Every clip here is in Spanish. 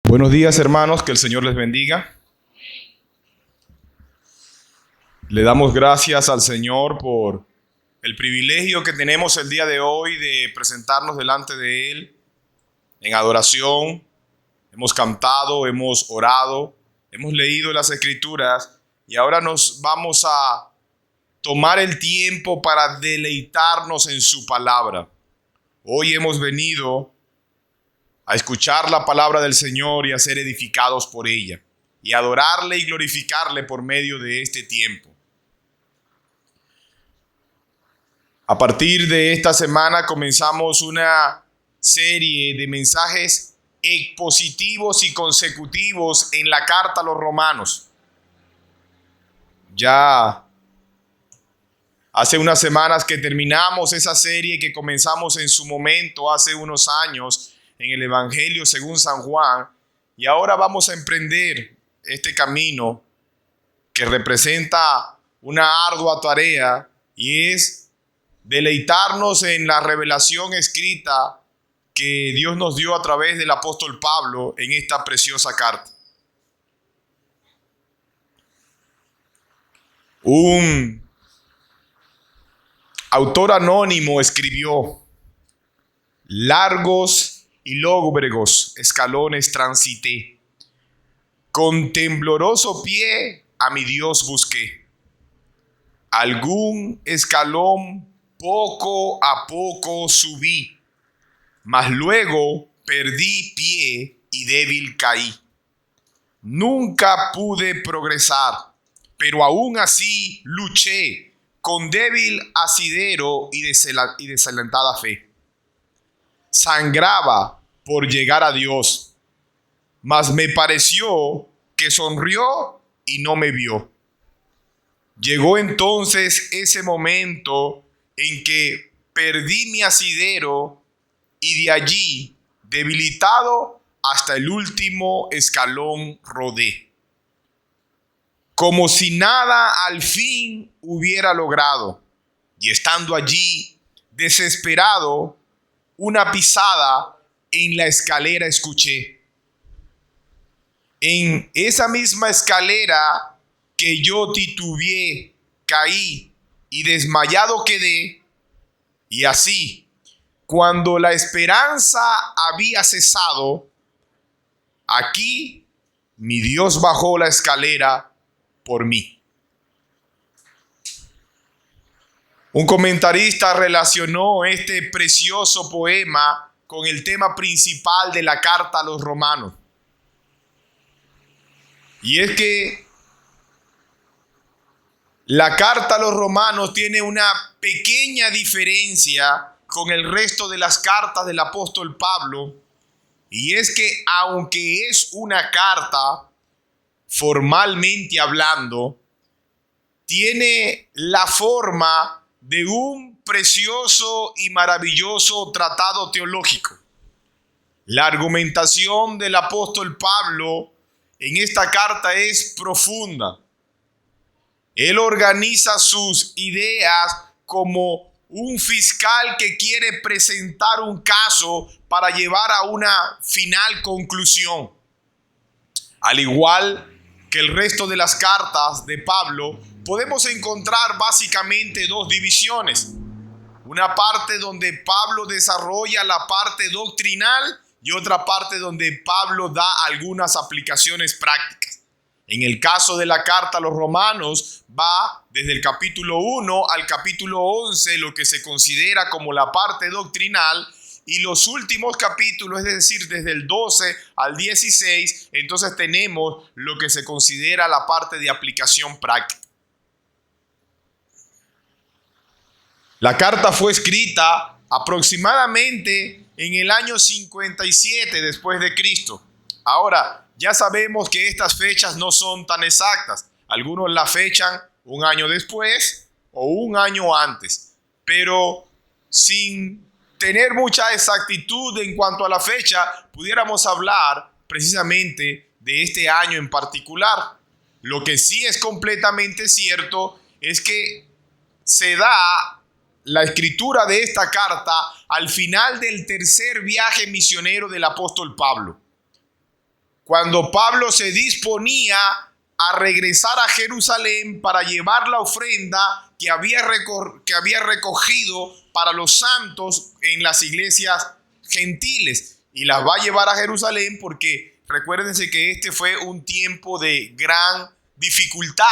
Buenos días, hermanos, que el Señor les bendiga. Le damos gracias al Señor por el privilegio que tenemos el día de hoy de presentarnos delante de Él en adoración. Hemos cantado, hemos orado, hemos leído las Escrituras y ahora nos vamos a tomar el tiempo para deleitarnos en su palabra. Hoy hemos venido a escuchar la palabra del Señor y a ser edificados por ella, y adorarle y glorificarle por medio de este tiempo. A partir de esta semana comenzamos una serie de mensajes expositivos y consecutivos en la carta a los romanos. Ya hace unas semanas que terminamos esa serie que comenzamos en su momento hace unos años en el Evangelio según San Juan, y ahora vamos a emprender este camino que representa una ardua tarea, y es deleitarnos en la revelación escrita que Dios nos dio a través del apóstol Pablo en esta preciosa carta. Un autor anónimo escribió: largos y lóbregos escalones transité, con tembloroso pie a mi Dios busqué. Algún escalón poco a poco subí, mas luego perdí pie y débil caí. Nunca pude progresar, pero aún así luché con débil asidero y desalentada fe. Sangraba por llegar a Dios, mas me pareció que sonrió y no me vio. Llegó entonces ese momento en que perdí mi asidero y de allí, debilitado, hasta el último escalón rodé, como si nada al fin hubiera logrado, y estando allí, desesperado, una pisada en la escalera escuché. En esa misma escalera que yo titubeé, caí y desmayado quedé. Y así, cuando la esperanza había cesado, aquí mi Dios bajó la escalera por mí. Un comentarista relacionó este precioso poema con el tema principal de la carta a los romanos. Y es que la carta a los romanos tiene una pequeña diferencia con el resto de las cartas del apóstol Pablo. Y es que aunque es una carta, formalmente hablando, tiene la forma de un precioso y maravilloso tratado teológico. La argumentación del apóstol Pablo en esta carta es profunda. Él organiza sus ideas como un fiscal que quiere presentar un caso para llevar a una final conclusión. Al igual que el resto de las cartas de Pablo, podemos encontrar básicamente dos divisiones. Una parte donde Pablo desarrolla la parte doctrinal y otra parte donde Pablo da algunas aplicaciones prácticas. En el caso de la carta a los romanos, va desde el capítulo 1 al capítulo 11 lo que se considera como la parte doctrinal, y los últimos capítulos, es decir, desde el 12 al 16, entonces tenemos lo que se considera la parte de aplicación práctica. La carta fue escrita aproximadamente en el año 57 después de Cristo. Ahora, ya sabemos que estas fechas no son tan exactas. Algunos la fechan un año después o un año antes, pero sin tener mucha exactitud en cuanto a la fecha, pudiéramos hablar precisamente de este año en particular. Lo que sí es completamente cierto es que se da la escritura de esta carta al final del tercer viaje misionero del apóstol Pablo, cuando Pablo se disponía a regresar a Jerusalén para llevar la ofrenda que había recogido para los santos en las iglesias gentiles, y las va a llevar a Jerusalén porque recuérdense que este fue un tiempo de gran dificultad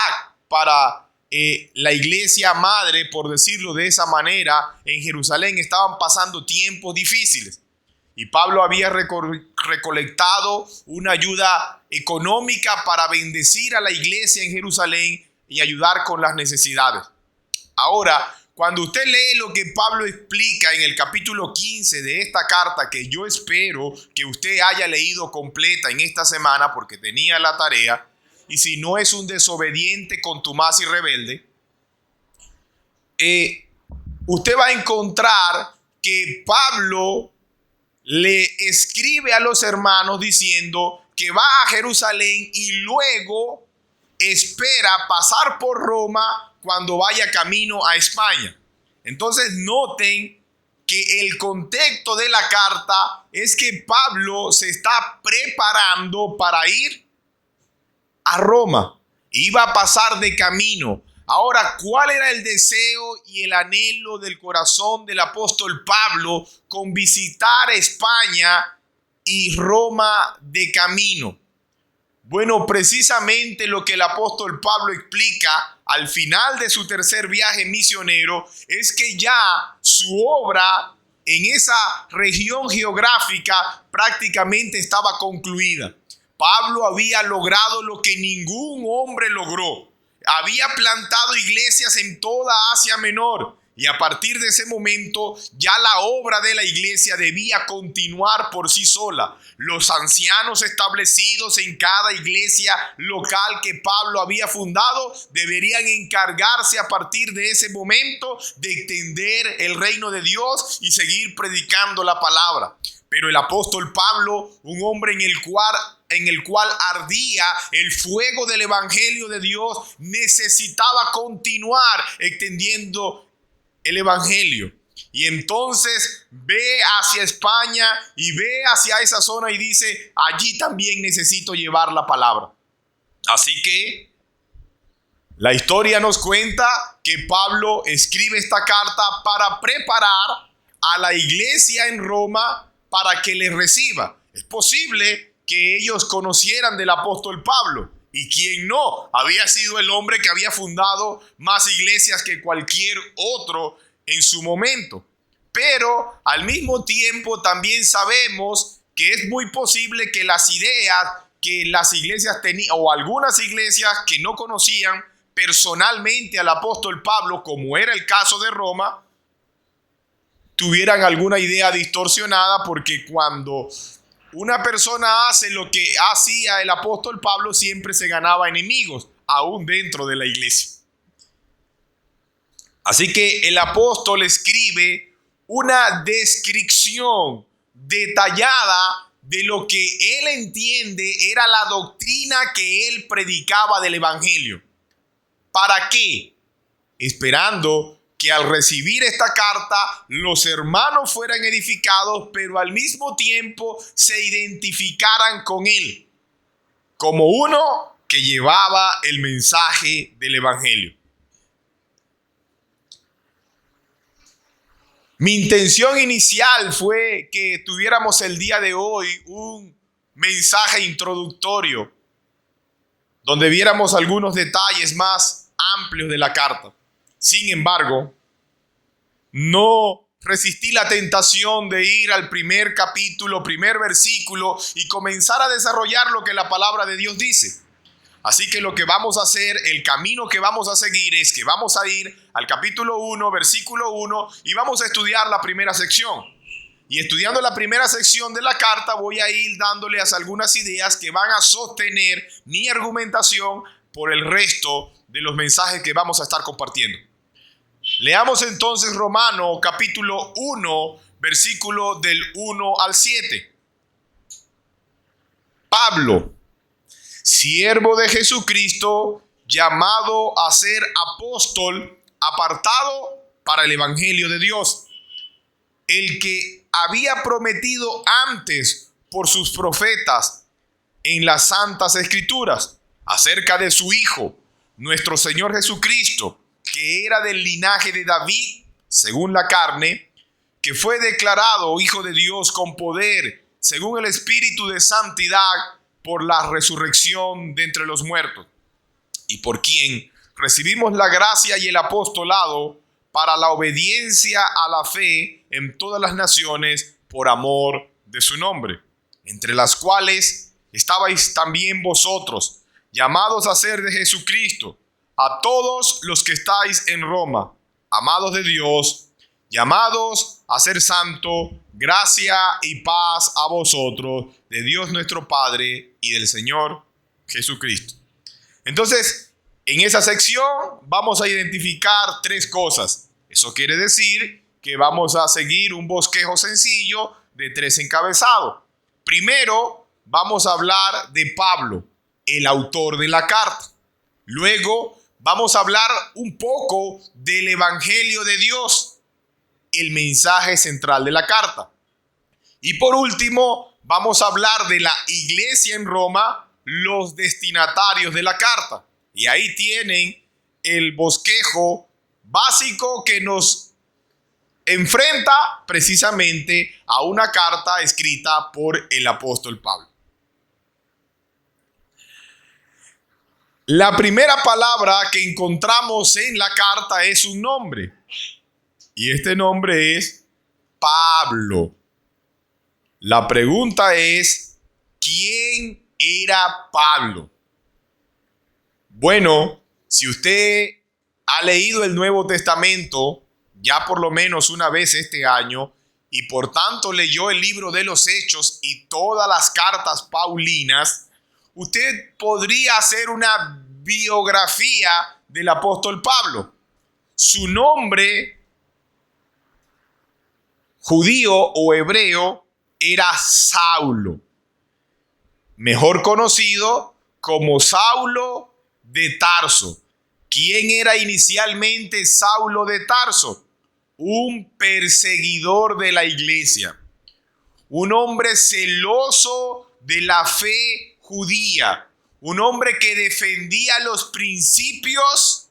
para la iglesia madre, por decirlo de esa manera. En Jerusalén estaban pasando tiempos difíciles y Pablo había recolectado una ayuda económica para bendecir a la iglesia en Jerusalén y ayudar con las necesidades. Ahora, cuando usted lee lo que Pablo explica en el capítulo 15 de esta carta, que yo espero que usted haya leído completa en esta semana porque tenía la tarea, y si no es un desobediente, contumaz y rebelde, usted va a encontrar que Pablo le escribe a los hermanos diciendo que va a Jerusalén y luego espera pasar por Roma cuando vaya camino a España. Entonces noten que el contexto de la carta es que Pablo se está preparando para ir a Roma. Iba a pasar de camino. Ahora, ¿cuál era el deseo y el anhelo del corazón del apóstol Pablo con visitar España y Roma de camino? Bueno, precisamente lo que el apóstol Pablo explica al final de su tercer viaje misionero es que ya su obra en esa región geográfica prácticamente estaba concluida. Pablo había logrado lo que ningún hombre logró. Había plantado iglesias en toda Asia Menor y a partir de ese momento ya la obra de la iglesia debía continuar por sí sola. Los ancianos establecidos en cada iglesia local que Pablo había fundado deberían encargarse a partir de ese momento de extender el reino de Dios y seguir predicando la palabra. Pero el apóstol Pablo, un hombre en el cual ardía el fuego del evangelio de Dios, necesitaba continuar extendiendo el evangelio. Y entonces ve hacia España y ve hacia esa zona y dice: allí también necesito llevar la palabra. Así que la historia nos cuenta que Pablo escribe esta carta para preparar a la iglesia en Roma para que le reciba. Es posible que ellos conocieran del apóstol Pablo, y quien no, había sido el hombre que había fundado más iglesias que cualquier otro en su momento. Pero al mismo tiempo también sabemos que es muy posible que las ideas que las iglesias tenían, o algunas iglesias que no conocían personalmente al apóstol Pablo, como era el caso de Roma, tuvieran alguna idea distorsionada, porque cuando una persona hace lo que hacía el apóstol Pablo, siempre se ganaba enemigos, aún dentro de la iglesia. Así que el apóstol escribe una descripción detallada de lo que él entiende era la doctrina que él predicaba del evangelio. ¿Para qué? Esperando que al recibir esta carta los hermanos fueran edificados, pero al mismo tiempo se identificaran con él como uno que llevaba el mensaje del evangelio. Mi intención inicial fue que tuviéramos el día de hoy un mensaje introductorio donde viéramos algunos detalles más amplios de la carta. Sin embargo, no resistí la tentación de ir al primer capítulo, primer versículo y comenzar a desarrollar lo que la palabra de Dios dice. Así que lo que vamos a hacer, el camino que vamos a seguir es que vamos a ir al capítulo 1, versículo 1 y vamos a estudiar la primera sección. Y estudiando la primera sección de la carta voy a ir dándoles algunas ideas que van a sostener mi argumentación por el resto de los mensajes que vamos a estar compartiendo. Leamos entonces Romanos capítulo 1, versículo del 1 al 7. Pablo, siervo de Jesucristo, llamado a ser apóstol, apartado para el evangelio de Dios, el que había prometido antes por sus profetas en las Santas Escrituras acerca de su Hijo, nuestro Señor Jesucristo, que era del linaje de David, según la carne, que fue declarado Hijo de Dios con poder, según el Espíritu de santidad, por la resurrección de entre los muertos, y por quien recibimos la gracia y el apostolado para la obediencia a la fe en todas las naciones por amor de su nombre, entre las cuales estabais también vosotros, llamados a ser de Jesucristo, a todos los que estáis en Roma, amados de Dios, llamados a ser santo, gracia y paz a vosotros, de Dios nuestro Padre y del Señor Jesucristo. Entonces, en esa sección vamos a identificar tres cosas. Eso quiere decir que vamos a seguir un bosquejo sencillo de tres encabezados. Primero, vamos a hablar de Pablo, el autor de la carta. Luego, vamos a hablar un poco del Evangelio de Dios, el mensaje central de la carta. Y por último, vamos a hablar de la iglesia en Roma, los destinatarios de la carta. Y ahí tienen el bosquejo básico que nos enfrenta precisamente a una carta escrita por el apóstol Pablo. La primera palabra que encontramos en la carta es un nombre. Y este nombre es Pablo. La pregunta es, ¿quién era Pablo? Bueno, si usted ha leído el Nuevo Testamento ya por lo menos una vez este año y por tanto leyó el libro de los Hechos y todas las cartas paulinas, usted podría hacer una biografía del apóstol Pablo. Su nombre judío o hebreo era Saulo, mejor conocido como Saulo de Tarso. ¿Quién era inicialmente Saulo de Tarso? Un perseguidor de la iglesia, un hombre celoso de la fe judía, un hombre que defendía los principios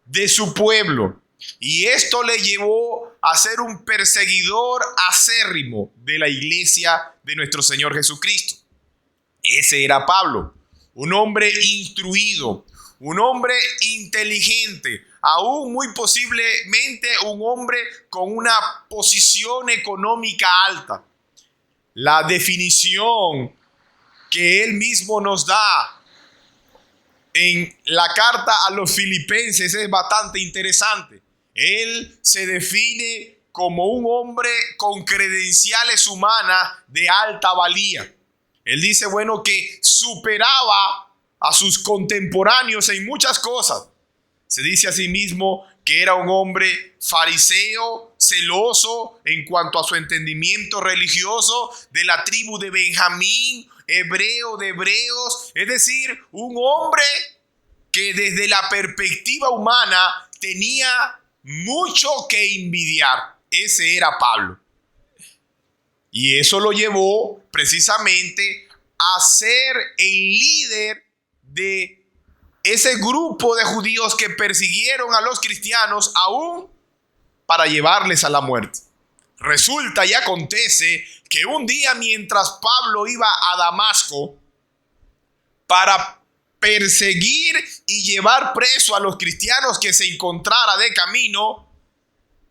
de su pueblo. Y esto le llevó a ser un perseguidor acérrimo de la iglesia de nuestro Señor Jesucristo. Ese era Pablo, un hombre instruido, un hombre inteligente, aún muy posiblemente un hombre con una posición económica alta. La definición que él mismo nos da en la carta a los filipenses es bastante interesante. Él se define como un hombre con credenciales humanas de alta valía. Él dice, bueno, que superaba a sus contemporáneos en muchas cosas. Se dice a sí mismo que era un hombre fariseo, celoso en cuanto a su entendimiento religioso, de la tribu de Benjamín, hebreo de hebreos, es decir, un hombre que desde la perspectiva humana tenía mucho que envidiar. Ese era Pablo. Y eso lo llevó precisamente a ser el líder de ese grupo de judíos que persiguieron a los cristianos aún para llevarles a la muerte. Resulta y acontece que un día mientras Pablo iba a Damasco para perseguir y llevar preso a los cristianos que se encontrara de camino,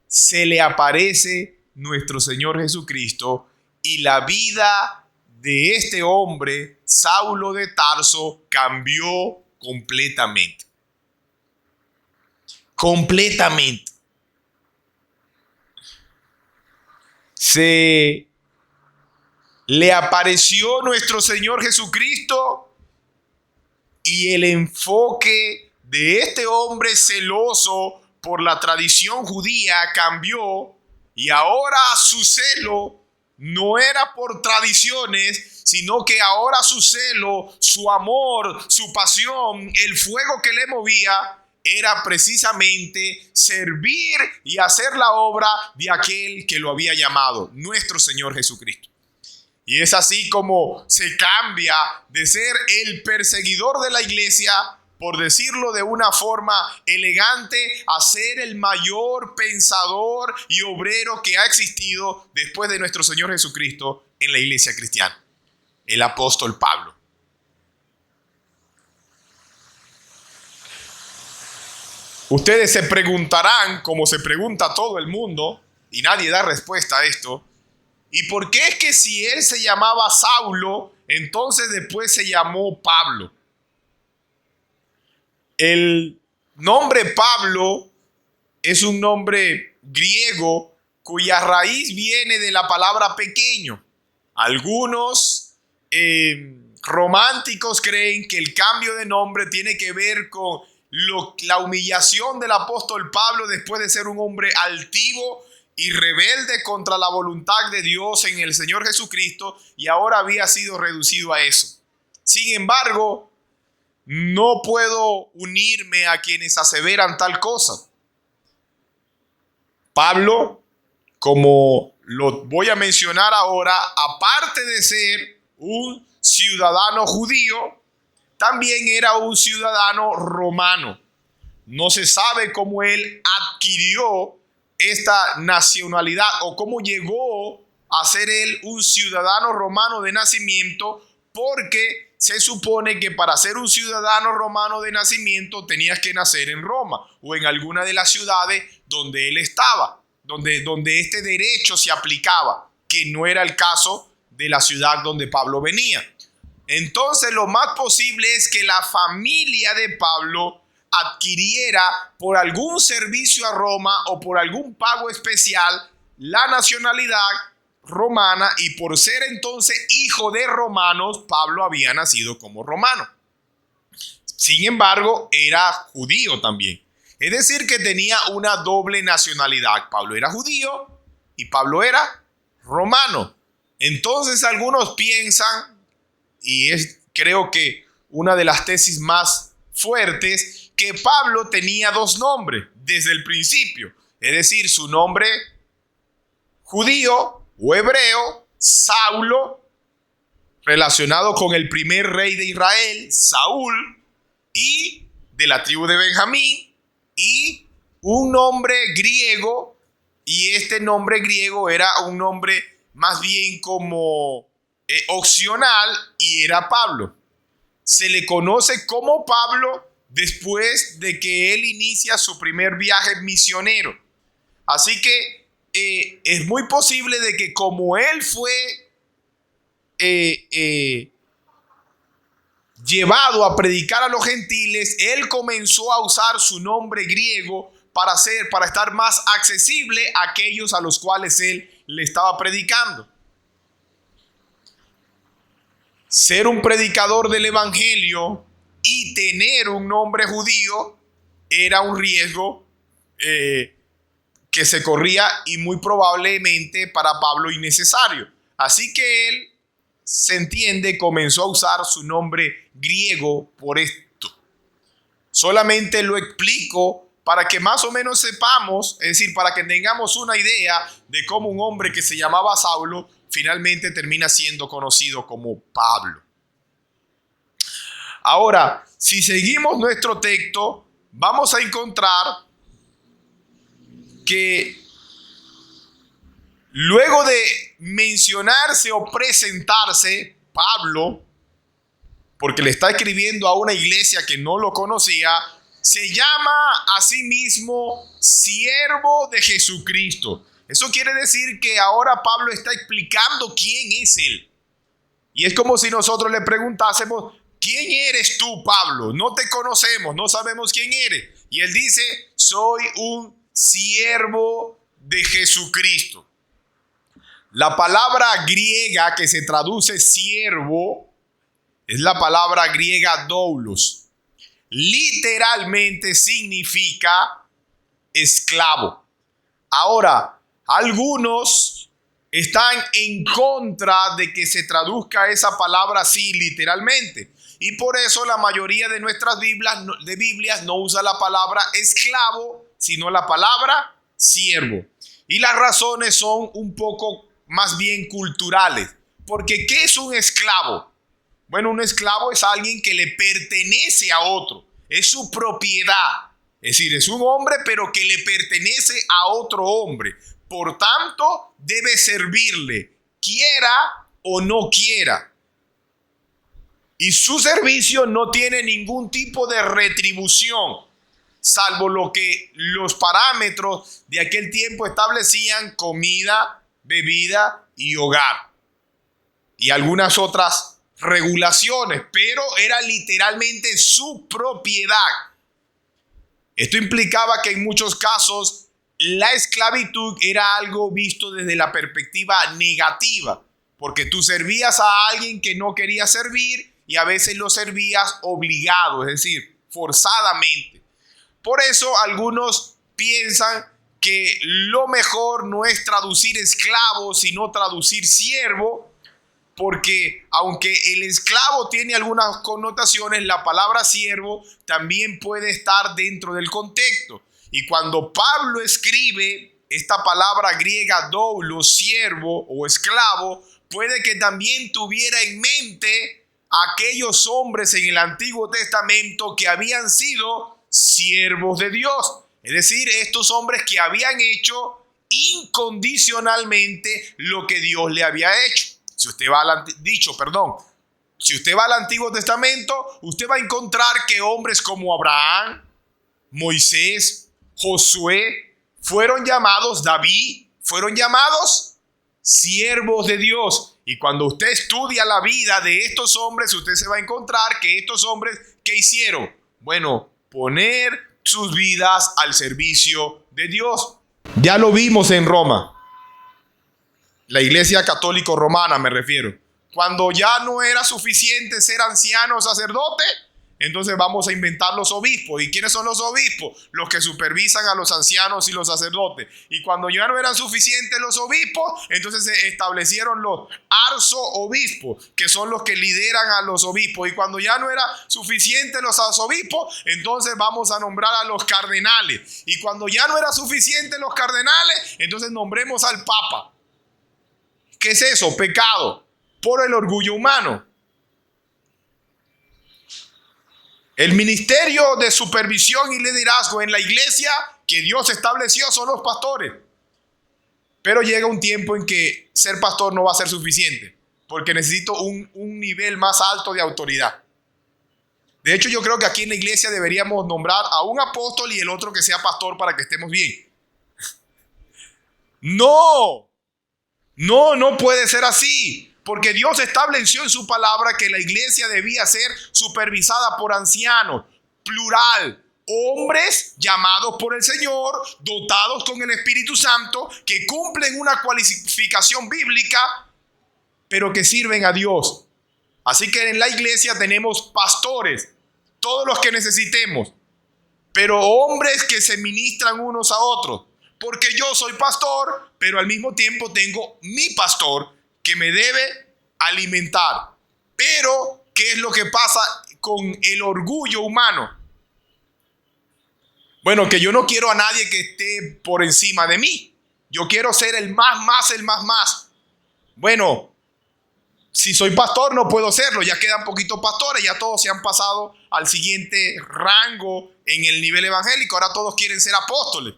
se le aparece nuestro Señor Jesucristo y la vida de este hombre, Saulo de Tarso, cambió completamente. Completamente. Se le apareció nuestro Señor Jesucristo y el enfoque de este hombre celoso por la tradición judía cambió, y ahora su celo no era por tradiciones, sino que ahora su celo, su amor, su pasión, el fuego que le movía era precisamente servir y hacer la obra de aquel que lo había llamado, nuestro Señor Jesucristo. Y es así como se cambia de ser el perseguidor de la iglesia, por decirlo de una forma elegante, a ser el mayor pensador y obrero que ha existido después de nuestro Señor Jesucristo en la iglesia cristiana, el apóstol Pablo. Ustedes se preguntarán, como se pregunta todo el mundo, y nadie da respuesta a esto, ¿y por qué es que si él se llamaba Saulo, entonces después se llamó Pablo? El nombre Pablo es un nombre griego cuya raíz viene de la palabra pequeño. Algunos románticos creen que el cambio de nombre tiene que ver con la humillación del apóstol Pablo después de ser un hombre altivo y rebelde contra la voluntad de Dios en el Señor Jesucristo, y ahora había sido reducido a eso. Sin embargo, no puedo unirme a quienes aseveran tal cosa. Pablo, como lo voy a mencionar ahora, aparte de ser un ciudadano judío, también era un ciudadano romano. No se sabe cómo él adquirió esta nacionalidad o cómo llegó a ser él un ciudadano romano de nacimiento, porque se supone que para ser un ciudadano romano de nacimiento tenías que nacer en Roma o en alguna de las ciudades donde él estaba, donde este derecho se aplicaba, que no era el caso de la ciudad donde Pablo venía. Entonces lo más posible es que la familia de Pablo adquiriera por algún servicio a Roma o por algún pago especial la nacionalidad romana, y por ser entonces hijo de romanos, Pablo había nacido como romano. Sin embargo, era judío también. Es decir, que tenía una doble nacionalidad. Pablo era judío y Pablo era romano. Entonces algunos piensan, y es creo que una de las tesis más fuertes, que Pablo tenía dos nombres desde el principio. Es decir, su nombre judío o hebreo, Saulo, relacionado con el primer rey de Israel, Saúl, y de la tribu de Benjamín, y un nombre griego, y este nombre griego era un nombre más bien como opcional, y era Pablo. Se le conoce como Pablo después de que él inicia su primer viaje misionero. Así que es muy posible de que como él fue llevado a predicar a los gentiles, él comenzó a usar su nombre griego para estar más accesible a aquellos a los cuales él le estaba predicando. Ser un predicador del evangelio y tener un nombre judío era un riesgo que se corría, y muy probablemente para Pablo innecesario. Así que él, se entiende, comenzó a usar su nombre griego por esto. Solamente lo explico para que más o menos sepamos, es decir, para que tengamos una idea de cómo un hombre que se llamaba Saulo finalmente termina siendo conocido como Pablo. Ahora, si seguimos nuestro texto, vamos a encontrar que luego de mencionarse o presentarse Pablo, porque le está escribiendo a una iglesia que no lo conocía, se llama a sí mismo siervo de Jesucristo. Eso quiere decir que ahora Pablo está explicando quién es él. Y es como si nosotros le preguntásemos: ¿quién eres tú, Pablo? No te conocemos, no sabemos quién eres. Y él dice: soy un siervo de Jesucristo. La palabra griega que se traduce siervo es la palabra griega doulos. Literalmente significa esclavo. Ahora, algunos están en contra de que se traduzca esa palabra así literalmente. Y por eso la mayoría de nuestras Biblias no usa la palabra esclavo, sino la palabra siervo. Y las razones son un poco más bien culturales. Porque ¿qué es un esclavo? Bueno, un esclavo es alguien que le pertenece a otro. Es su propiedad. Es decir, es un hombre pero que le pertenece a otro hombre. Por tanto, debe servirle, quiera o no quiera. Y su servicio no tiene ningún tipo de retribución, salvo lo que los parámetros de aquel tiempo establecían: comida, bebida y hogar. Y algunas otras regulaciones, pero era literalmente su propiedad. Esto implicaba que en muchos casos la esclavitud era algo visto desde la perspectiva negativa, porque tú servías a alguien que no quería servir y a veces lo servías obligado, es decir, forzadamente. Por eso algunos piensan que lo mejor no es traducir esclavo, sino traducir siervo, porque aunque el esclavo tiene algunas connotaciones, la palabra siervo también puede estar dentro del contexto. Y cuando Pablo escribe esta palabra griega doulos, siervo o esclavo, puede que también tuviera en mente aquellos hombres en el Antiguo Testamento que habían sido siervos de Dios. Es decir, estos hombres que habían hecho incondicionalmente lo que Dios le había hecho. Si usted va al Antiguo Testamento, usted va a encontrar que hombres como Abraham, Moisés, Josué, fueron llamados, David, fueron llamados siervos de Dios. Y cuando usted estudia la vida de estos hombres, usted se va a encontrar que estos hombres, ¿qué hicieron? Bueno, poner sus vidas al servicio de Dios. Ya lo vimos en Roma. La Iglesia Católica Romana me refiero. Cuando ya no era suficiente ser anciano o sacerdote, entonces vamos a inventar los obispos. ¿Y quiénes son los obispos? Los que supervisan a los ancianos y los sacerdotes. Y cuando ya no eran suficientes los obispos, entonces se establecieron los arzobispos, que son los que lideran a los obispos. Y cuando ya no era suficiente los arzobispos, entonces vamos a nombrar a los cardenales. Y cuando ya no era suficiente los cardenales, entonces nombremos al Papa. ¿Qué es eso? Pecado por el orgullo humano. El ministerio de supervisión y liderazgo en la iglesia que Dios estableció son los pastores. Pero llega un tiempo en que ser pastor no va a ser suficiente, porque necesito un nivel más alto de autoridad. De hecho, yo creo que aquí en la iglesia deberíamos nombrar a un apóstol y el otro que sea pastor para que estemos bien. No puede ser así. Porque Dios estableció en su palabra que la iglesia debía ser supervisada por ancianos, plural, hombres llamados por el Señor, dotados con el Espíritu Santo, que cumplen una cualificación bíblica, pero que sirven a Dios. Así que en la iglesia tenemos pastores, todos los que necesitemos, pero hombres que se ministran unos a otros. Porque yo soy pastor, pero al mismo tiempo tengo mi pastor que me debe alimentar. Pero, ¿qué es lo que pasa con el orgullo humano? Bueno, que yo no quiero a nadie que esté por encima de mí. Yo quiero ser el más. Bueno, si soy pastor no puedo serlo. Ya quedan poquitos pastores, ya todos se han pasado al siguiente rango en el nivel evangélico. Ahora todos quieren ser apóstoles.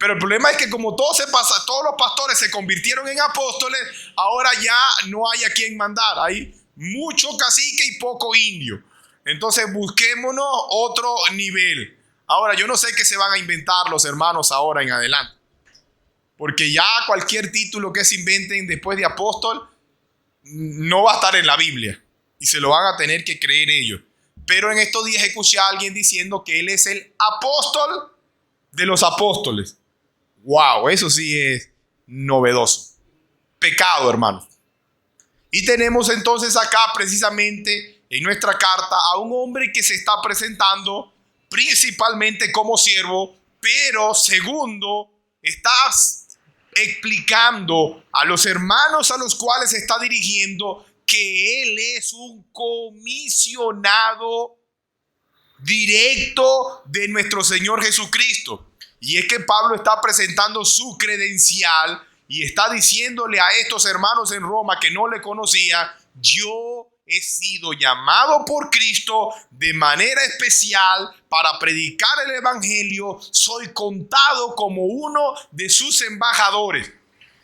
Pero el problema es que como todos los pastores se convirtieron en apóstoles, ahora ya no hay a quien mandar. Hay mucho cacique y poco indio. Entonces busquémonos otro nivel. Ahora yo no sé qué se van a inventar los hermanos ahora en adelante. Porque ya cualquier título que se inventen después de apóstol no va a estar en la Biblia. Y se lo van a tener que creer ellos. Pero en estos días escuché a alguien diciendo que él es el apóstol de los apóstoles. Wow, eso sí es novedoso. Pecado, hermano. Y tenemos entonces acá precisamente en nuestra carta a un hombre que se está presentando principalmente como siervo, pero segundo, está explicando a los hermanos a los cuales se está dirigiendo que él es un comisionado directo de nuestro Señor Jesucristo. Y es que Pablo está presentando su credencial y está diciéndole a estos hermanos en Roma que no le conocían: yo he sido llamado por Cristo de manera especial para predicar el evangelio. Soy contado como uno de sus embajadores.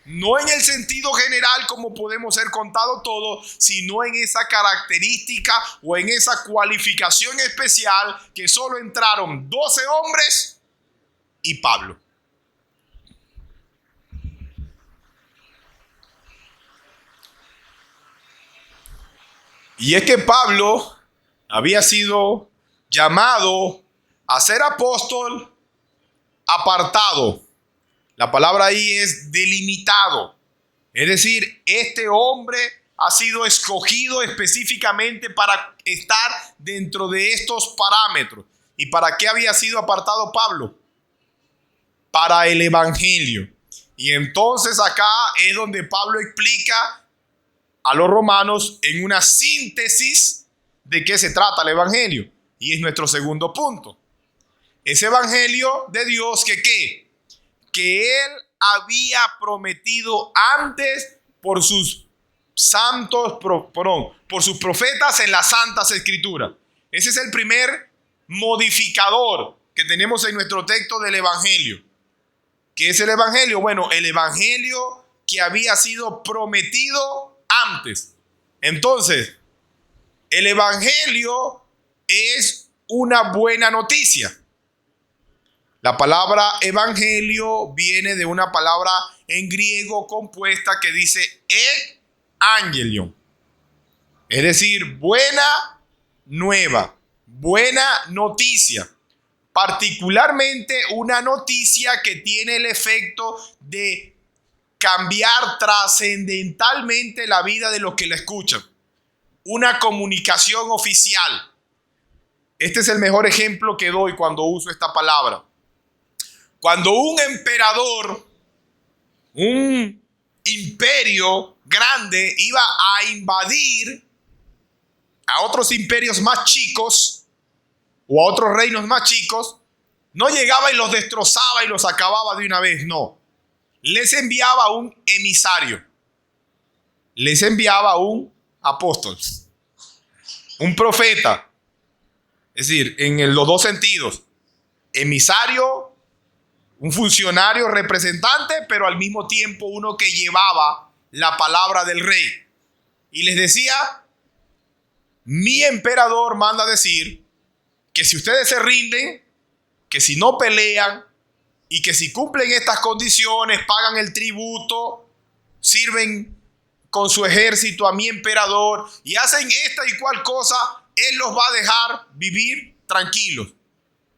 No en el sentido general como podemos ser contados todos, sino en esa característica o en esa cualificación especial que solo entraron 12 hombres y Pablo. Y es que Pablo había sido llamado a ser apóstol apartado. La palabra ahí es delimitado. Es decir, este hombre ha sido escogido específicamente para estar dentro de estos parámetros. ¿Y para qué había sido apartado Pablo? Para el evangelio. Y entonces acá es donde Pablo explica a los romanos en una síntesis de qué se trata el evangelio. Y es nuestro segundo punto. Ese evangelio de Dios que él había prometido antes por sus por sus profetas en las santas escrituras. Ese es el primer modificador que tenemos en nuestro texto del evangelio. ¿Qué es el evangelio? Bueno, el evangelio que había sido prometido antes. Entonces, el evangelio es una buena noticia. La palabra evangelio viene de una palabra en griego compuesta que dice evangelion. Es decir, buena nueva, buena noticia. Particularmente una noticia que tiene el efecto de cambiar trascendentalmente la vida de los que la escuchan. Una comunicación oficial. Este es el mejor ejemplo que doy cuando uso esta palabra. Cuando un emperador, un imperio grande iba a invadir a otros imperios más chicos o a otros reinos más chicos, no llegaba y los destrozaba y los acababa de una vez, no. Les enviaba un emisario, les enviaba un apóstol, un profeta, es decir, en los dos sentidos, emisario, un funcionario representante, pero al mismo tiempo uno que llevaba la palabra del rey. Y les decía: mi emperador manda decir que si ustedes se rinden, que si no pelean y que si cumplen estas condiciones, pagan el tributo, sirven con su ejército a mi emperador y hacen esta y cual cosa, él los va a dejar vivir tranquilos.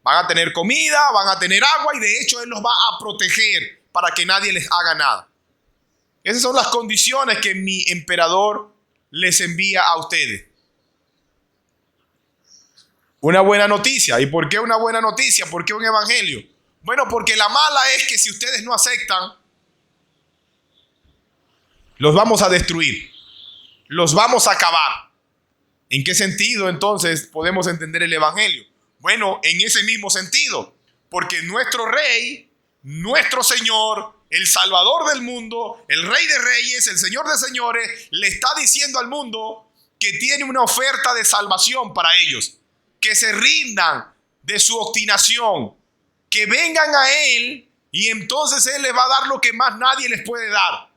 Van a tener comida, van a tener agua y de hecho él los va a proteger para que nadie les haga nada. Esas son las condiciones que mi emperador les envía a ustedes. Una buena noticia. ¿Y por qué una buena noticia? ¿Por qué un evangelio? Bueno, porque la mala es que si ustedes no aceptan, los vamos a destruir. Los vamos a acabar. ¿En qué sentido entonces podemos entender el evangelio? Bueno, en ese mismo sentido, porque nuestro Rey, nuestro Señor, el Salvador del mundo, el Rey de Reyes, el Señor de Señores, le está diciendo al mundo que tiene una oferta de salvación para ellos, que se rindan de su obstinación, que vengan a Él y entonces Él les va a dar lo que más nadie les puede dar.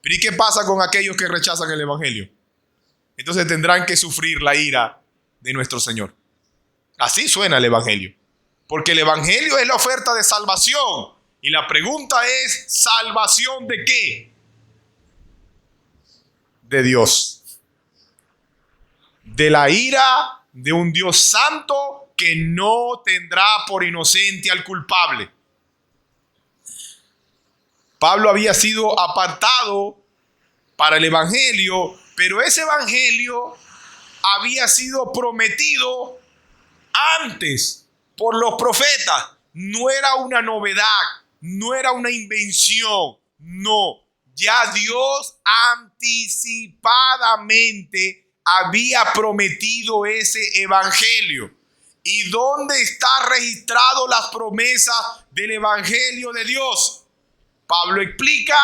Pero ¿y qué pasa con aquellos que rechazan el evangelio? Entonces tendrán que sufrir la ira de nuestro Señor. Así suena el evangelio, porque el evangelio es la oferta de salvación. Y la pregunta es: ¿salvación de qué? De Dios. De la ira de un Dios santo que no tendrá por inocente al culpable. Pablo había sido apartado para el evangelio, pero ese evangelio había sido prometido antes por los profetas. No era una novedad, no era una invención, no. Ya Dios anticipadamente había prometido ese evangelio. ¿Y dónde está registrado las promesas del evangelio de Dios? Pablo explica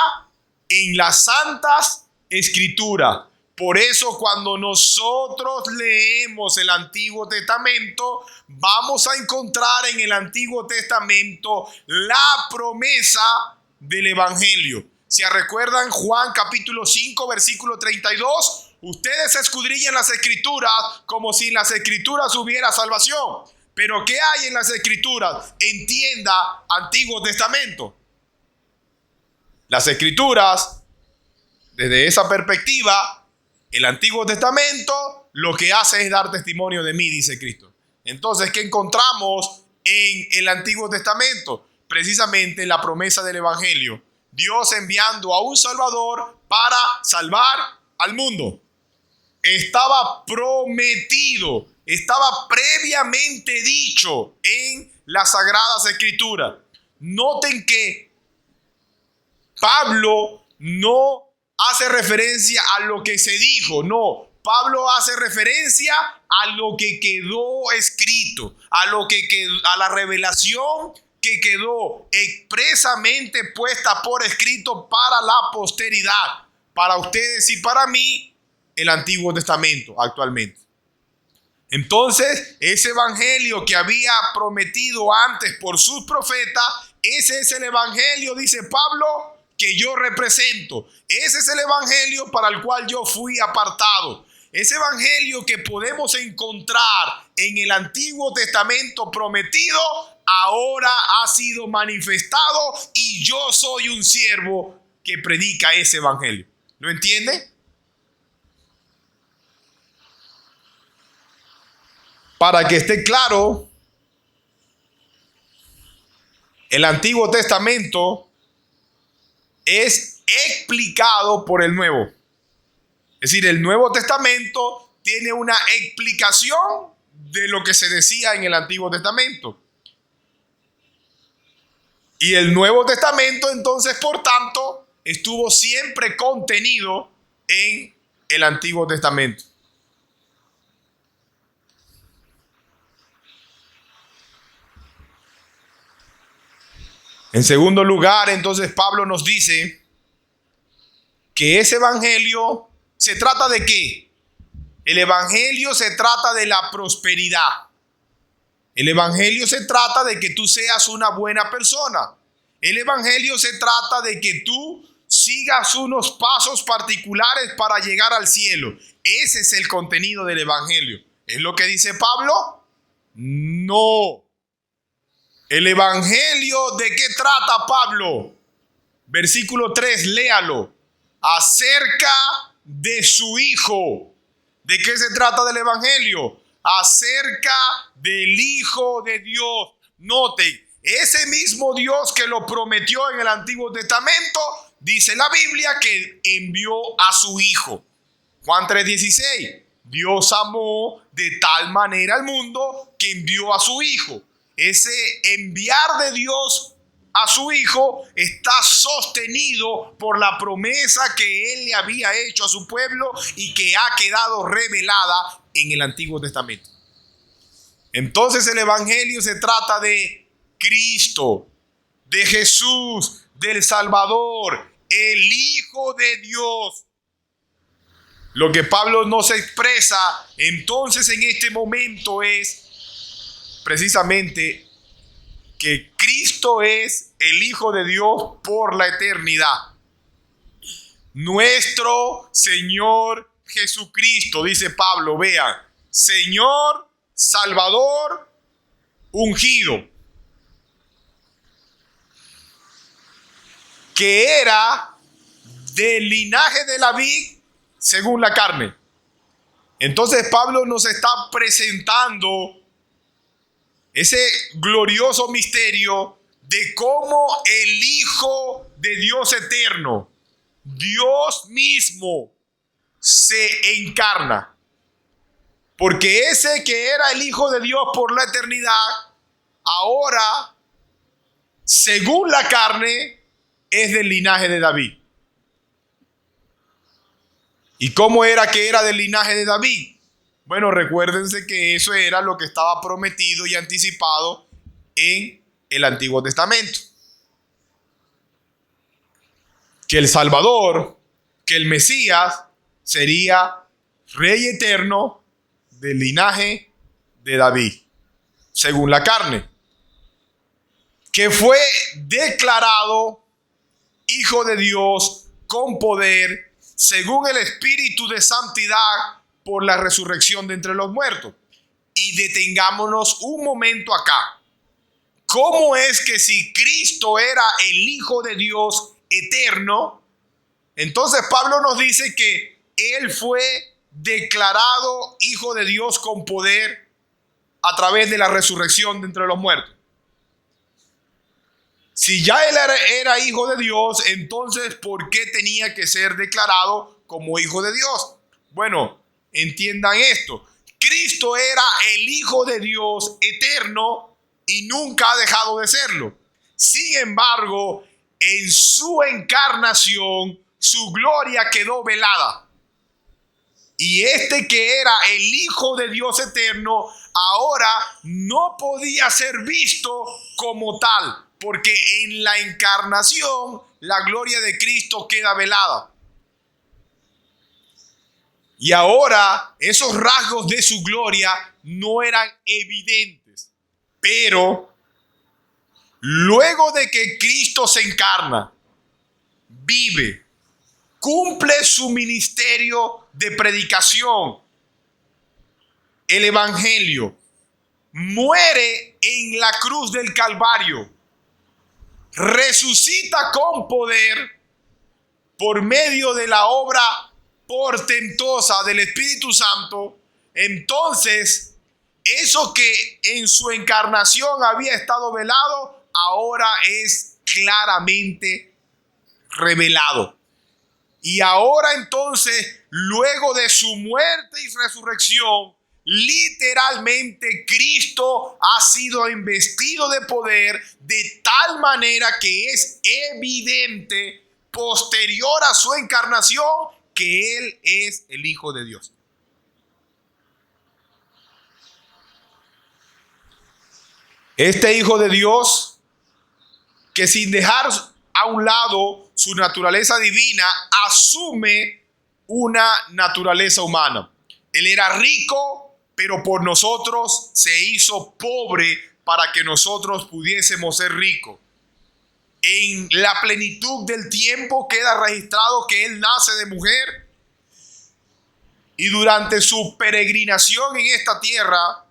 en las Santas Escrituras. Por eso cuando nosotros leemos el Antiguo Testamento, vamos a encontrar en el Antiguo Testamento la promesa del Evangelio. Si recuerdan Juan capítulo 5, versículo 32, ustedes escudriñan las Escrituras como si en las Escrituras hubiera salvación. Pero ¿qué hay en las Escrituras? Entienda Antiguo Testamento. Las Escrituras, desde esa perspectiva, el Antiguo Testamento lo que hace es dar testimonio de mí, dice Cristo. Entonces, ¿qué encontramos en el Antiguo Testamento? Precisamente la promesa del Evangelio. Dios enviando a un Salvador para salvar al mundo. Estaba prometido, estaba previamente dicho en las Sagradas Escrituras. Noten que Pablo no hace referencia a lo que se dijo, no. Pablo hace referencia a lo que quedó escrito, a la revelación que quedó expresamente puesta por escrito para la posteridad, para ustedes y para mí, el Antiguo Testamento actualmente. Entonces, ese evangelio que había prometido antes por sus profetas, ese es el evangelio, dice Pablo, que yo represento. Ese es el evangelio para el cual yo fui apartado. Ese evangelio que podemos encontrar en el Antiguo Testamento prometido, ahora ha sido manifestado y yo soy un siervo que predica ese evangelio. ¿Lo entiende? Para que esté claro, el Antiguo Testamento es explicado por el Nuevo. Es decir, el Nuevo Testamento tiene una explicación de lo que se decía en el Antiguo Testamento. Y el Nuevo Testamento, entonces, por tanto, estuvo siempre contenido en el Antiguo Testamento. En segundo lugar, entonces Pablo nos dice que ese evangelio se trata de ¿qué? El evangelio se trata de la prosperidad. El evangelio se trata de que tú seas una buena persona. El evangelio se trata de que tú sigas unos pasos particulares para llegar al cielo. Ese es el contenido del evangelio. ¿Es lo que dice Pablo? No. El evangelio, ¿de qué trata Pablo? Versículo 3, léalo. Acerca de su Hijo. ¿De qué se trata del evangelio? Acerca del Hijo de Dios. Noten, ese mismo Dios que lo prometió en el Antiguo Testamento, dice la Biblia que envió a su Hijo. Juan 3:16. Dios amó de tal manera al mundo que envió a su Hijo. Ese enviar de Dios a su Hijo está sostenido por la promesa que Él le había hecho a su pueblo y que ha quedado revelada en el Antiguo Testamento. Entonces el evangelio se trata de Cristo, de Jesús, del Salvador, el Hijo de Dios. Lo que Pablo nos expresa entonces en este momento es precisamente que Cristo es el Hijo de Dios por la eternidad. Nuestro Señor Jesucristo, dice Pablo, vean, Señor, Salvador, ungido, que era del linaje de David según la carne. Entonces Pablo nos está presentando ese glorioso misterio de cómo el Hijo de Dios eterno, Dios mismo, se encarna. Porque ese que era el Hijo de Dios por la eternidad, ahora, según la carne, es del linaje de David. ¿Y cómo era que era del linaje de David? Bueno, recuérdense que eso era lo que estaba prometido y anticipado en el Antiguo Testamento. que el Salvador, que el Mesías sería Rey eterno del linaje de David, según la carne, que fue declarado Hijo de Dios con poder, según el Espíritu de santidad, por la resurrección de entre los muertos. Y detengámonos un momento acá. ¿Cómo es que si Cristo era el Hijo de Dios eterno, entonces Pablo nos dice que Él fue declarado Hijo de Dios con poder a través de la resurrección de entre los muertos? Si ya Él era Hijo de Dios, entonces ¿por qué tenía que ser declarado como Hijo de Dios? Bueno, entiendan esto. Cristo era el Hijo de Dios eterno y nunca ha dejado de serlo. Sin embargo, en su encarnación, su gloria quedó velada. Y este que era el Hijo de Dios eterno, ahora no podía ser visto como tal, porque en la encarnación la gloria de Cristo queda velada. Y ahora esos rasgos de su gloria no eran evidentes. Pero luego de que Cristo se encarna, vive, cumple su ministerio de predicación, el evangelio, muere en la cruz del Calvario, resucita con poder por medio de la obra portentosa del Espíritu Santo. Entonces, eso que en su encarnación había estado velado, ahora es claramente revelado. Y ahora entonces, luego de su muerte y resurrección, literalmente Cristo ha sido investido de poder de tal manera que es evidente posterior a su encarnación que Él es el Hijo de Dios. Este Hijo de Dios, que sin dejar a un lado su naturaleza divina, asume una naturaleza humana. Él era rico, pero por nosotros se hizo pobre para que nosotros pudiésemos ser ricos. En la plenitud del tiempo queda registrado que Él nace de mujer y durante su peregrinación en esta tierra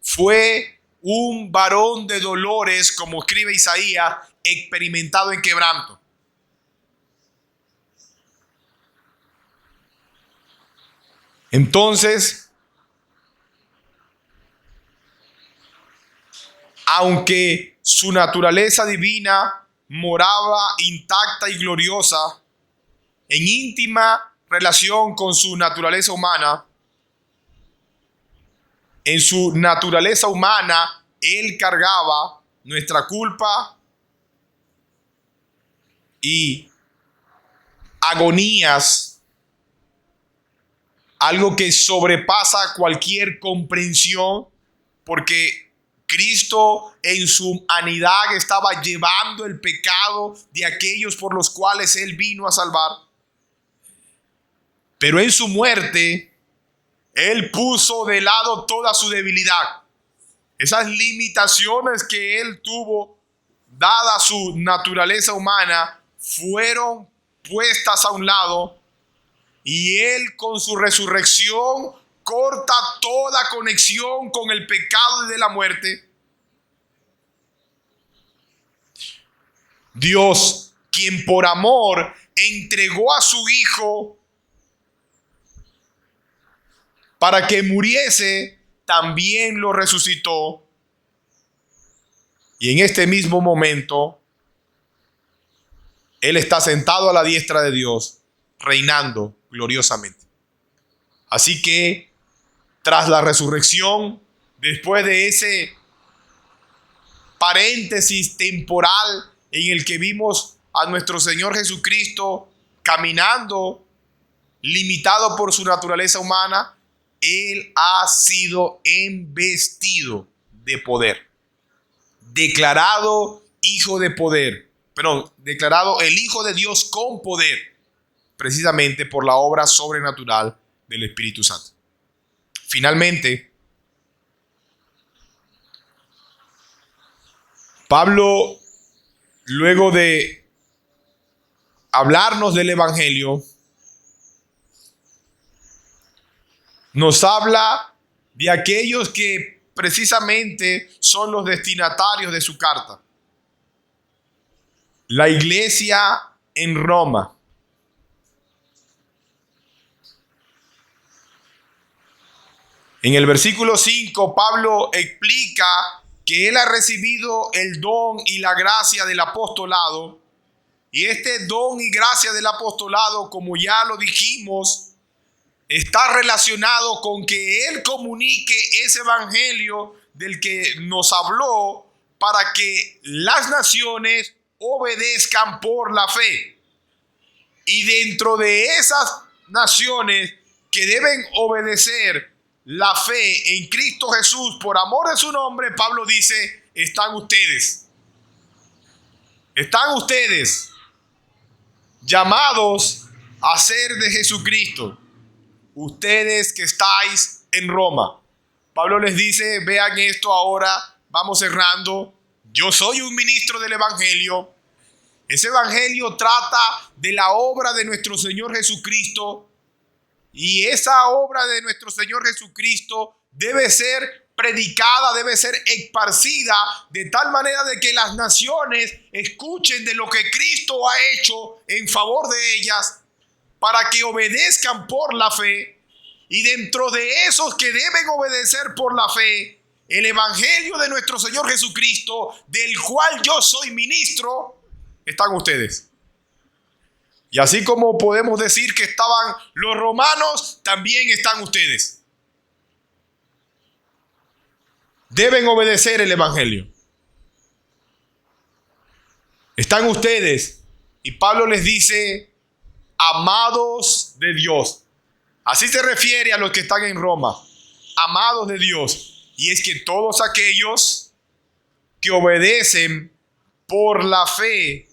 fue un varón de dolores, como escribe Isaías, experimentado en quebranto. Entonces, aunque su naturaleza divina moraba intacta y gloriosa en íntima relación con su naturaleza humana, en su naturaleza humana Él cargaba nuestra culpa y agonías, algo que sobrepasa cualquier comprensión, porque Cristo en su humanidad estaba llevando el pecado de aquellos por los cuales Él vino a salvar. Pero en su muerte, Él puso de lado toda su debilidad. Esas limitaciones que Él tuvo, dada su naturaleza humana, fueron puestas a un lado. Y Él con su resurrección corta toda conexión con el pecado y de la muerte. Dios, quien por amor entregó a su Hijo para que muriese, también lo resucitó. Y en este mismo momento, Él está sentado a la diestra de Dios, reinando gloriosamente. Así que, tras la resurrección, después de ese paréntesis temporal en el que vimos a nuestro Señor Jesucristo caminando, limitado por su naturaleza humana, Él ha sido investido de poder, declarado Hijo de poder, declarado el Hijo de Dios con poder, precisamente por la obra sobrenatural del Espíritu Santo. Finalmente, Pablo, luego de hablarnos del Evangelio, nos habla de aquellos que precisamente son los destinatarios de su carta. La iglesia en Roma. En el versículo 5, Pablo explica que él ha recibido el don y la gracia del apostolado. Y este don y gracia del apostolado, como ya lo dijimos, está relacionado con que él comunique ese evangelio del que nos habló para que las naciones obedezcan por la fe. Y dentro de esas naciones que deben obedecer la fe en Cristo Jesús por amor de su nombre, Pablo dice, están ustedes. Están ustedes llamados a ser de Jesucristo. Ustedes que estáis en Roma. Pablo les dice, vean esto ahora, vamos cerrando. Yo soy un ministro del Evangelio. Ese Evangelio trata de la obra de nuestro Señor Jesucristo. Y esa obra de nuestro Señor Jesucristo debe ser predicada, debe ser esparcida de tal manera de que las naciones escuchen de lo que Cristo ha hecho en favor de ellas, para que obedezcan por la fe. Y dentro de esos que deben obedecer por la fe, el Evangelio de nuestro Señor Jesucristo, del cual yo soy ministro, están ustedes. Y así como podemos decir que estaban los romanos, también están ustedes. Deben obedecer el Evangelio. Están ustedes. Y Pablo les dice, amados de Dios. Así se refiere a los que están en Roma. Amados de Dios. Y es que todos aquellos que obedecen por la fe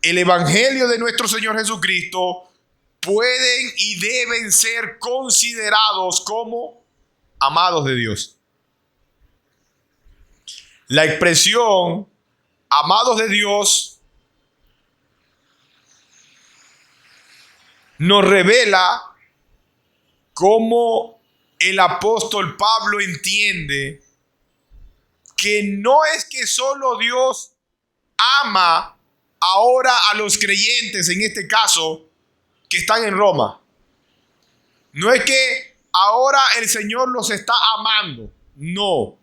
el Evangelio de nuestro Señor Jesucristo pueden y deben ser considerados como amados de Dios. La expresión amados de Dios nos revela cómo el apóstol Pablo entiende que no es que solo Dios ama ahora a los creyentes, en este caso, que están en Roma. No es que ahora el Señor los está amando. No.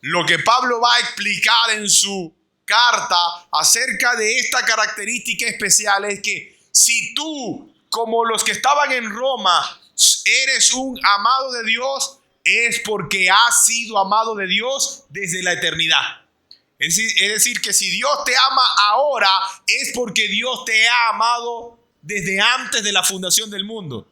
Lo que Pablo va a explicar en su carta acerca de esta característica especial es que si tú, como los que estaban en Roma, eres un amado de Dios, es porque has sido amado de Dios desde la eternidad. Es decir, que si Dios te ama ahora, es porque Dios te ha amado desde antes de la fundación del mundo.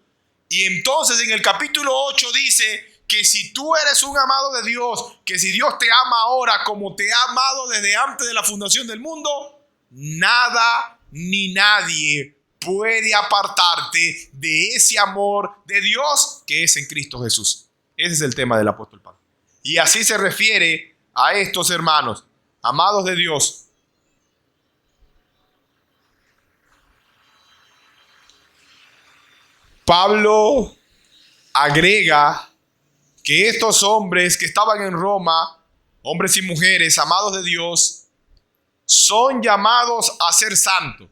Y entonces en el capítulo 8 dice que si tú eres un amado de Dios, que si Dios te ama ahora como te ha amado desde antes de la fundación del mundo, nada ni nadie puede apartarte de ese amor de Dios que es en Cristo Jesús. Ese es el tema del apóstol Pablo. Y así se refiere a estos hermanos, amados de Dios. Pablo agrega que estos hombres que estaban en Roma, hombres y mujeres amados de Dios, son llamados a ser santos.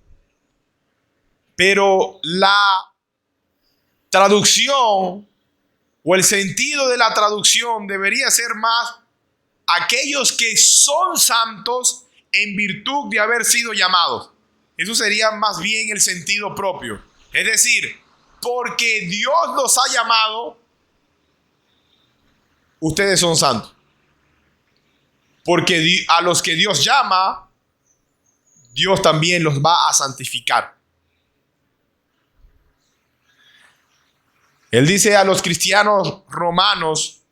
Pero la traducción o el sentido de la traducción debería ser más aquellos que son santos en virtud de haber sido llamados. Eso sería más bien el sentido propio. Es decir, porque Dios los ha llamado, ustedes son santos. Porque a los que Dios llama, Dios también los va a santificar. Él dice a los cristianos romanos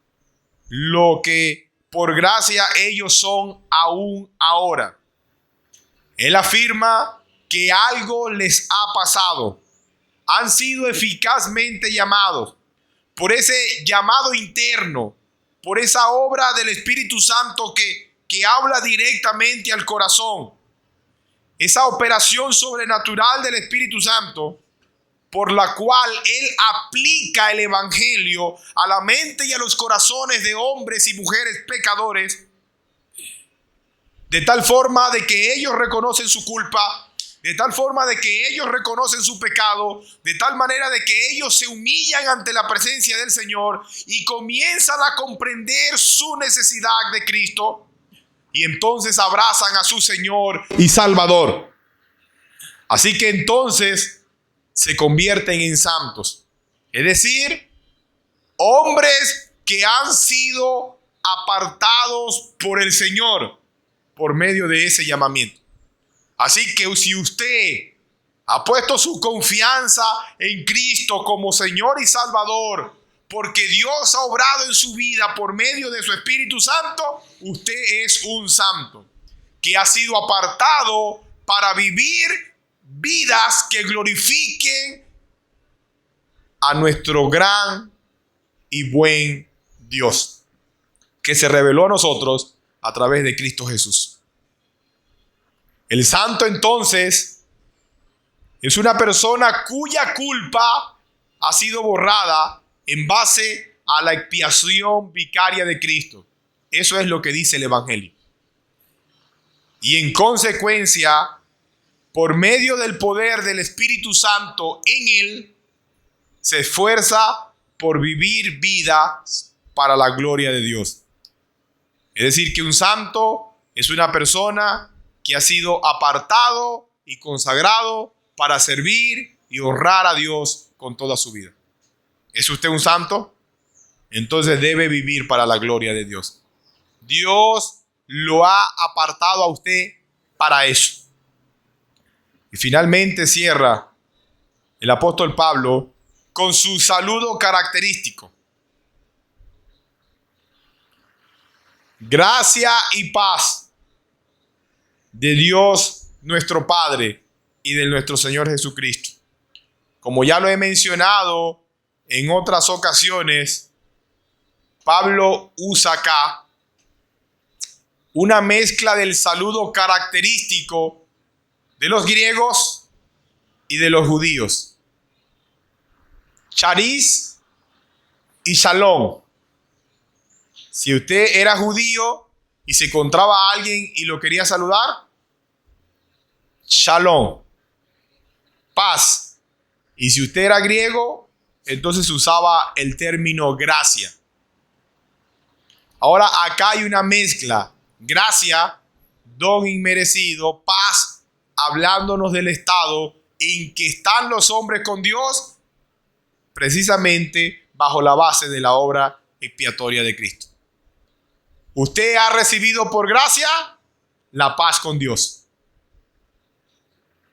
lo que por gracia ellos son aún ahora. Él afirma que algo les ha pasado. Han sido eficazmente llamados por ese llamado interno, por esa obra del Espíritu Santo que habla directamente al corazón. Esa operación sobrenatural del Espíritu Santo por la cual Él aplica el Evangelio a la mente y a los corazones de hombres y mujeres pecadores, de tal forma de que ellos reconocen su culpa, de tal forma de que ellos reconocen su pecado, de tal manera de que ellos se humillan ante la presencia del Señor y comienzan a comprender su necesidad de Cristo, y entonces abrazan a su Señor y Salvador. Así que entonces se convierten en santos, es decir, hombres que han sido apartados por el Señor por medio de ese llamamiento. Así que si usted ha puesto su confianza en Cristo como Señor y Salvador, porque Dios ha obrado en su vida por medio de su Espíritu Santo, usted es un santo que ha sido apartado para vivir vidas que glorifiquen a nuestro gran y buen Dios, que se reveló a nosotros a través de Cristo Jesús. El santo entonces es una persona cuya culpa ha sido borrada en base a la expiación vicaria de Cristo. Eso es lo que dice el Evangelio. Y en consecuencia, por medio del poder del Espíritu Santo en él, se esfuerza por vivir vidas para la gloria de Dios. Es decir, que un santo es una persona que ha sido apartado y consagrado para servir y honrar a Dios con toda su vida. ¿Es usted un santo? Entonces debe vivir para la gloria de Dios. Dios lo ha apartado a usted para eso. Y finalmente cierra el apóstol Pablo con su saludo característico. Gracia y paz de Dios nuestro Padre y de nuestro Señor Jesucristo. Como ya lo he mencionado en otras ocasiones, Pablo usa acá una mezcla del saludo característico de los griegos y de los judíos. Charis y shalom. Si usted era judío y se encontraba a alguien y lo quería saludar, shalom, paz. Y si usted era griego, entonces usaba el término gracia. Ahora acá hay una mezcla. Gracia, don inmerecido, paz, hablándonos del estado en que están los hombres con Dios, precisamente bajo la base de la obra expiatoria de Cristo. Usted ha recibido por gracia la paz con Dios.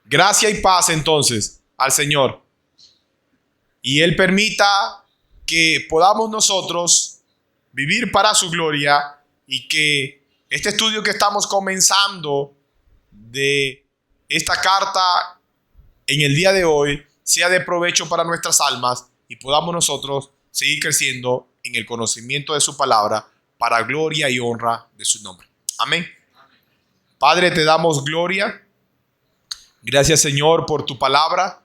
Gracia y paz entonces al Señor. Y Él permita que podamos nosotros vivir para su gloria y que este estudio que estamos comenzando de esta carta en el día de hoy sea de provecho para nuestras almas y podamos nosotros seguir creciendo en el conocimiento de su palabra para gloria y honra de su nombre. Amén. Padre, te damos gloria. Gracias, Señor, por tu palabra.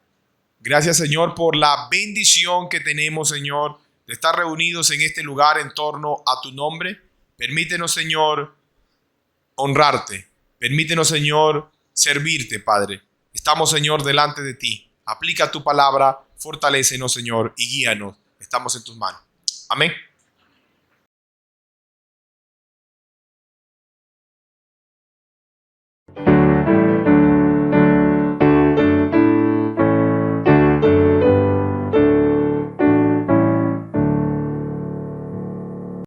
Gracias, Señor, por la bendición que tenemos, Señor, de estar reunidos en este lugar en torno a tu nombre. Permítenos, Señor, honrarte. Permítenos, Señor, servirte, Padre. Estamos, Señor, delante de ti. Aplica tu palabra, fortalécenos, Señor, y guíanos. Estamos en tus manos. Amén.